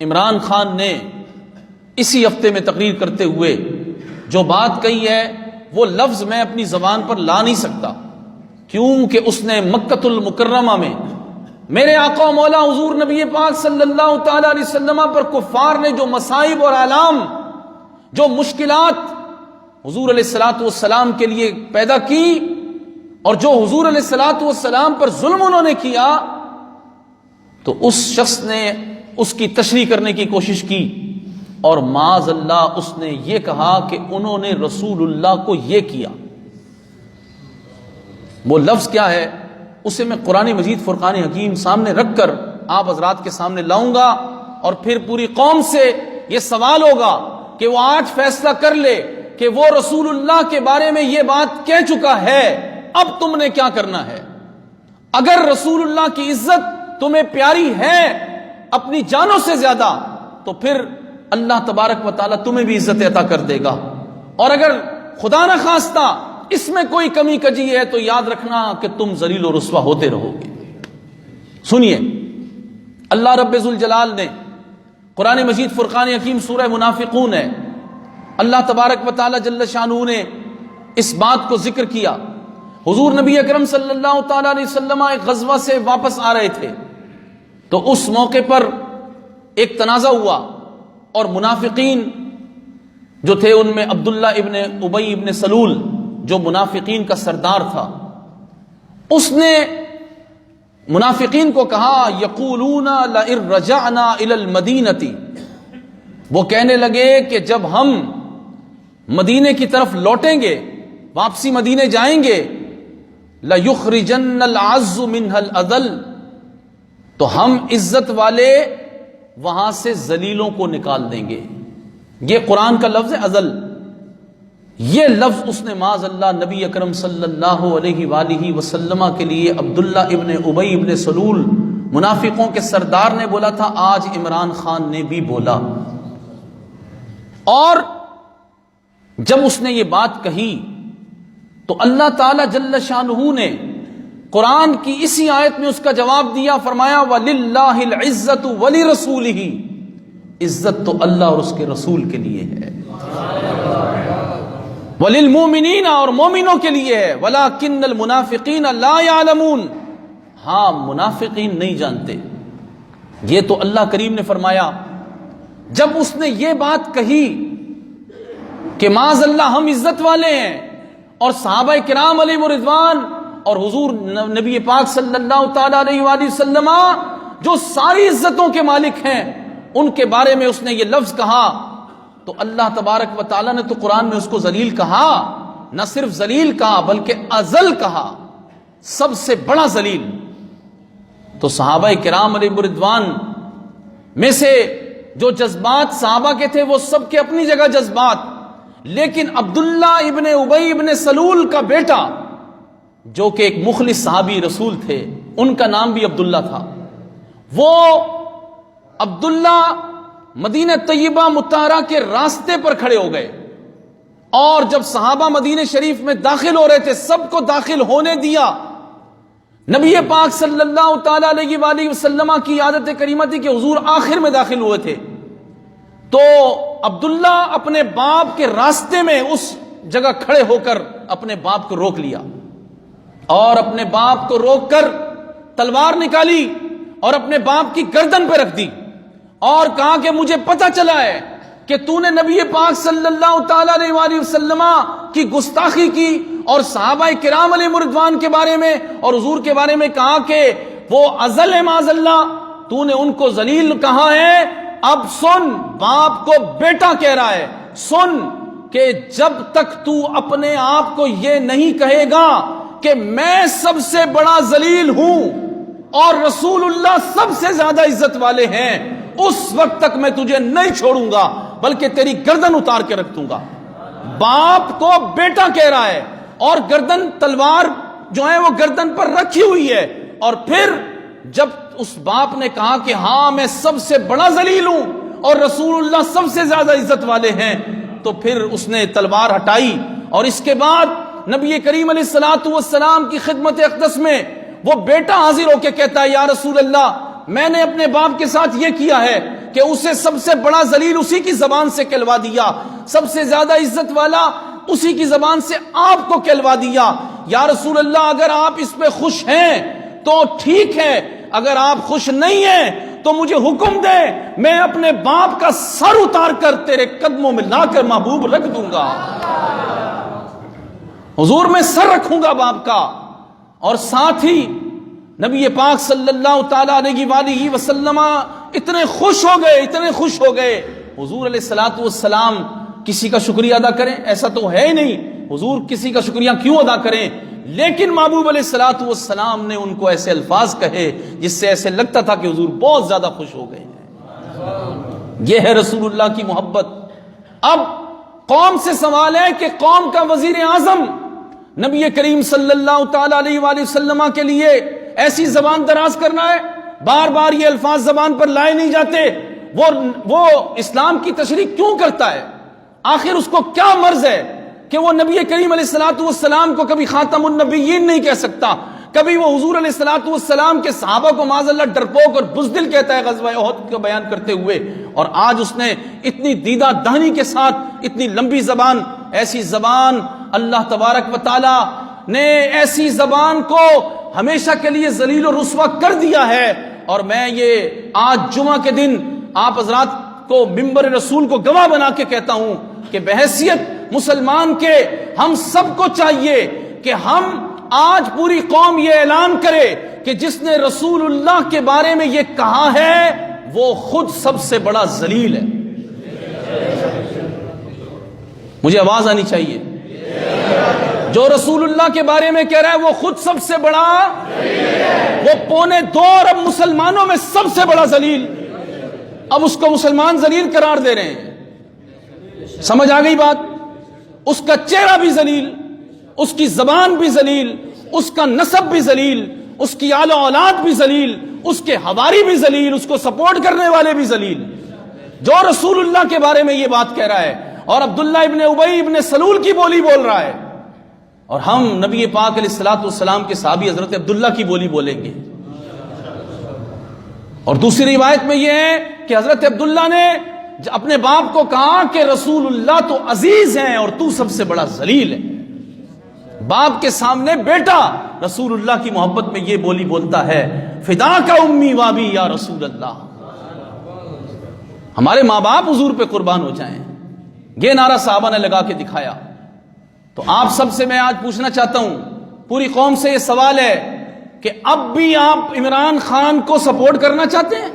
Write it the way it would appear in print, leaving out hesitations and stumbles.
عمران خان نے اسی ہفتے میں تقریر کرتے ہوئے جو بات کہی ہے وہ لفظ میں اپنی زبان پر لا نہیں سکتا، کیونکہ اس نے مکۃ المکرمہ میں میرے آقا و مولا حضور نبی پاک صلی اللہ تعالی علیہ وسلم پر کفار نے جو مصائب اور آلام، جو مشکلات حضور علیہ الصلوۃ والسلام کے لیے پیدا کی، اور جو حضور علیہ الصلوۃ والسلام پر ظلم انہوں نے کیا، تو اس شخص نے اس کی تشریح کرنے کی کوشش کی، اور معاذ اللہ اس نے یہ کہا کہ انہوں نے رسول اللہ کو یہ کیا۔ وہ لفظ کیا ہے اسے میں قرآن مجید فرقان حکیم سامنے رکھ کر آپ حضرات کے سامنے لاؤں گا، اور پھر پوری قوم سے یہ سوال ہوگا کہ وہ آج فیصلہ کر لے کہ وہ رسول اللہ کے بارے میں یہ بات کہہ چکا ہے، اب تم نے کیا کرنا ہے۔ اگر رسول اللہ کی عزت تمہیں پیاری ہے اپنی جانوں سے زیادہ، تو پھر اللہ تبارک و تعالیٰ تمہیں بھی عزت عطا کر دے گا، اور اگر خدا نہ خواستہ اس میں کوئی کمی کجی ہے تو یاد رکھنا کہ تم ذلیل و رسوا ہوتے رہو گے۔ سنیے، اللہ رب ذوالجلال نے قرآن مجید فرقان حکیم سورہ منافقون ہے، اللہ تبارک و تعالیٰ جل شانہ نے اس بات کو ذکر کیا۔ حضور نبی اکرم صلی اللہ تعالی علیہ وسلم ایک غزوہ سے واپس آ رہے تھے، تو اس موقع پر ایک تنازع ہوا، اور منافقین جو تھے ان میں عبداللہ ابن ابی ابن سلول جو منافقین کا سردار تھا، اس نے منافقین کو کہا یقولون لئن رجعنا الی المدینۃ، وہ کہنے لگے کہ جب ہم مدینے کی طرف لوٹیں گے، واپسی مدینے جائیں گے، لَيُخْرِجَنَّ الْعَزُّ مِنْهَا الْأَذَلَّ، تو ہم عزت والے وہاں سے ذلیلوں کو نکال دیں گے۔ یہ قرآن کا لفظ ہے ازل، یہ لفظ اس نے معاذ اللہ نبی اکرم صلی اللہ علیہ وآلہ وسلم کے لیے عبداللہ ابن ابی ابن سلول منافقوں کے سردار نے بولا تھا، آج عمران خان نے بھی بولا۔ اور جب اس نے یہ بات کہی تو اللہ تعالی جل شانہ نے قرآن کی اسی آیت میں اس کا جواب دیا، فرمایا وَلِلَّهِ الْعِزَّةُ وَلِرَسُولِهِ، عزت تو اللہ اور اس کے رسول کے لیے ہے، وَلِلْمُؤْمِنِينَ اور مومنوں کے لیے ہے، وَلَكِنَّ الْمُنَافِقِينَ لَا يَعْلَمُونَ، ہاں منافقین نہیں جانتے۔ یہ تو اللہ کریم نے فرمایا۔ جب اس نے یہ بات کہی کہ معاذ اللہ ہم عزت والے ہیں، اور صحابہ کرام علیہ رضوان اور حضور نبی پاک صلی اللہ تعالی علیہ وآلہ وسلم جو ساری عزتوں کے مالک ہیں، ان کے بارے میں اس نے یہ لفظ کہا، تو اللہ تبارک و تعالی نے تو قرآن میں اس کو ذلیل کہا، نہ صرف ذلیل کہا بلکہ ازل کہا، سب سے بڑا ذلیل۔ تو صحابہ کرام علیہ رضوان میں سے جو جذبات صحابہ کے تھے وہ سب کے اپنی جگہ جذبات، لیکن عبداللہ ابن ابی ابن سلول کا بیٹا جو کہ ایک مخلص صحابی رسول تھے، ان کا نام بھی عبداللہ تھا، وہ عبداللہ مدینہ طیبہ مطہرہ کے راستے پر کھڑے ہو گئے، اور جب صحابہ مدینہ شریف میں داخل ہو رہے تھے سب کو داخل ہونے دیا۔ نبی پاک صلی اللہ تعالی علیہ وآلہ وسلم کی عادت کریمہ تھی کہ حضور آخر میں داخل ہوئے تھے، تو عبداللہ اپنے باپ کے راستے میں اس جگہ کھڑے ہو کر اپنے باپ کو روک لیا، اور اپنے باپ کو روک کر تلوار نکالی اور اپنے باپ کی گردن پہ رکھ دی، اور کہا کہ مجھے پتہ چلا ہے کہ تو نے نبی پاک صلی اللہ تعالی علیہ وآلہ وسلم کی گستاخی کی، اور صحابہ کرام علیہ رضوان کے بارے میں اور حضور کے بارے میں کہا کہ وہ ازل ہے معاذ اللہ، تو نے ان کو ذلیل کہا ہے۔ اب سن، باپ کو بیٹا کہہ رہا ہے، سن کہ جب تک تو اپنے آپ کو یہ نہیں کہے گا کہ میں سب سے بڑا ذلیل ہوں اور رسول اللہ سب سے زیادہ عزت والے ہیں، اس وقت تک میں تجھے نہیں چھوڑوں گا بلکہ تیری گردن اتار کے رکھ دوں گا۔ باپ کو بیٹا کہہ رہا ہے، اور گردن تلوار جو ہے وہ گردن پر رکھی ہوئی ہے، اور پھر جب اس باپ نے کہا کہ ہاں میں سب سے بڑا ذلیل ہوں اور رسول اللہ سب سے زیادہ عزت والے ہیں، تو پھر اس نے تلوار ہٹائی، اور اس کے بعد نبی کریم علیہ الصلوۃ والسلام کی خدمت اقدس میں وہ بیٹا حاضر ہو کے کہتا ہے یا رسول اللہ، میں نے اپنے باپ کے ساتھ یہ کیا ہے کہ اسے سب سے بڑا ذلیل اسی کی زبان سے کہلوا دیا، سب سے زیادہ عزت والا اسی کی زبان سے آپ کو کہلوا دیا۔ یا رسول اللہ اگر آپ اس پہ خوش ہیں تو ٹھیک ہے، اگر آپ خوش نہیں ہیں تو مجھے حکم دے، میں اپنے باپ کا سر اتار کر تیرے قدموں میں لا کر محبوب رکھ دوں گا۔ حضور میں سر رکھوں گا باپ کا۔ اور ساتھ ہی نبی پاک صلی اللہ تعالی علیہ وآلہ وسلم اتنے خوش ہو گئے۔ حضور علیہ الصلوۃ والسلام کسی کا شکریہ ادا کریں؟ ایسا تو ہے ہی نہیں، حضور کسی کا شکریہ کیوں ادا کریں؟ لیکن محبوب علیہ الصلوۃ والسلام نے ان کو ایسے الفاظ کہے جس سے ایسے لگتا تھا کہ حضور بہت زیادہ خوش ہو گئے ہیں۔ یہ ہے رسول اللہ کی محبت۔ اب قوم سے سوال ہے کہ قوم کا وزیر اعظم نبی کریم صلی اللہ تعالی علیہ وآلہ وسلم کے لیے ایسی زبان دراز کرنا ہے، بار بار یہ الفاظ زبان پر لائے نہیں جاتے۔ وہ اسلام کی تشریح کیوں کرتا ہے؟ آخر اس کو کیا مرض ہے کہ وہ نبی کریم علیہ الصلوۃ والسلام کو کبھی خاتم النبیین نہیں کہہ سکتا، کبھی وہ حضور علیہ الصلوۃ والسلام کے صحابہ کو معاذ اللہ ڈرپوک اور بزدل کہتا ہے غزوہ احد کا بیان کرتے ہوئے، اور آج اس نے اتنی دیدہ دہنی کے ساتھ اتنی لمبی زبان، ایسی زبان اللہ تبارک و تعالی نے ایسی زبان کو ہمیشہ کے لیے ذلیل و رسوا کر دیا ہے۔ اور میں یہ آج جمعہ کے دن آپ حضرات کو ممبر رسول کو گواہ بنا کے کہتا ہوں کہ بحیثیت مسلمان کے ہم سب کو چاہیے کہ ہم آج پوری قوم یہ اعلان کرے کہ جس نے رسول اللہ کے بارے میں یہ کہا ہے وہ خود سب سے بڑا ذلیل ہے۔ مجھے آواز آنی چاہیے۔ جو رسول اللہ کے بارے میں کہہ رہا ہے وہ خود سب سے بڑا، وہ 2.25 ارب مسلمانوں میں سب سے بڑا ذلیل، اب اس کو مسلمان ذلیل قرار دے رہے ہیں۔ سمجھ آ گئی بات؟ اس کا چہرہ بھی ذلیل، اس کی زبان بھی ذلیل، اس کا نسب بھی ذلیل، اس کی آل و اولاد بھی ذلیل، اس کے حواری بھی ذلیل، اس کو سپورٹ کرنے والے بھی ذلیل، جو رسول اللہ کے بارے میں یہ بات کہہ رہا ہے اور عبداللہ ابن ابی ابن سلول کی بولی بول رہا ہے، اور ہم نبی پاک علیہ الصلوۃ والسلام کے صحابی حضرت عبداللہ کی بولی بولیں گے۔ اور دوسری روایت میں یہ ہے کہ حضرت عبداللہ نے اپنے باپ کو کہا کہ رسول اللہ تو عزیز ہیں اور تو سب سے بڑا ذلیل ہے۔ باپ کے سامنے بیٹا رسول اللہ کی محبت میں یہ بولی بولتا ہے، فدا کا امی وابی یا رسول اللہ، ہمارے ماں باپ حضور پہ قربان ہو جائیں۔ یہ نعرہ صحابہ نے لگا کے دکھایا۔ تو آپ سب سے میں آج پوچھنا چاہتا ہوں، پوری قوم سے یہ سوال ہے کہ اب بھی آپ عمران خان کو سپورٹ کرنا چاہتے ہیں؟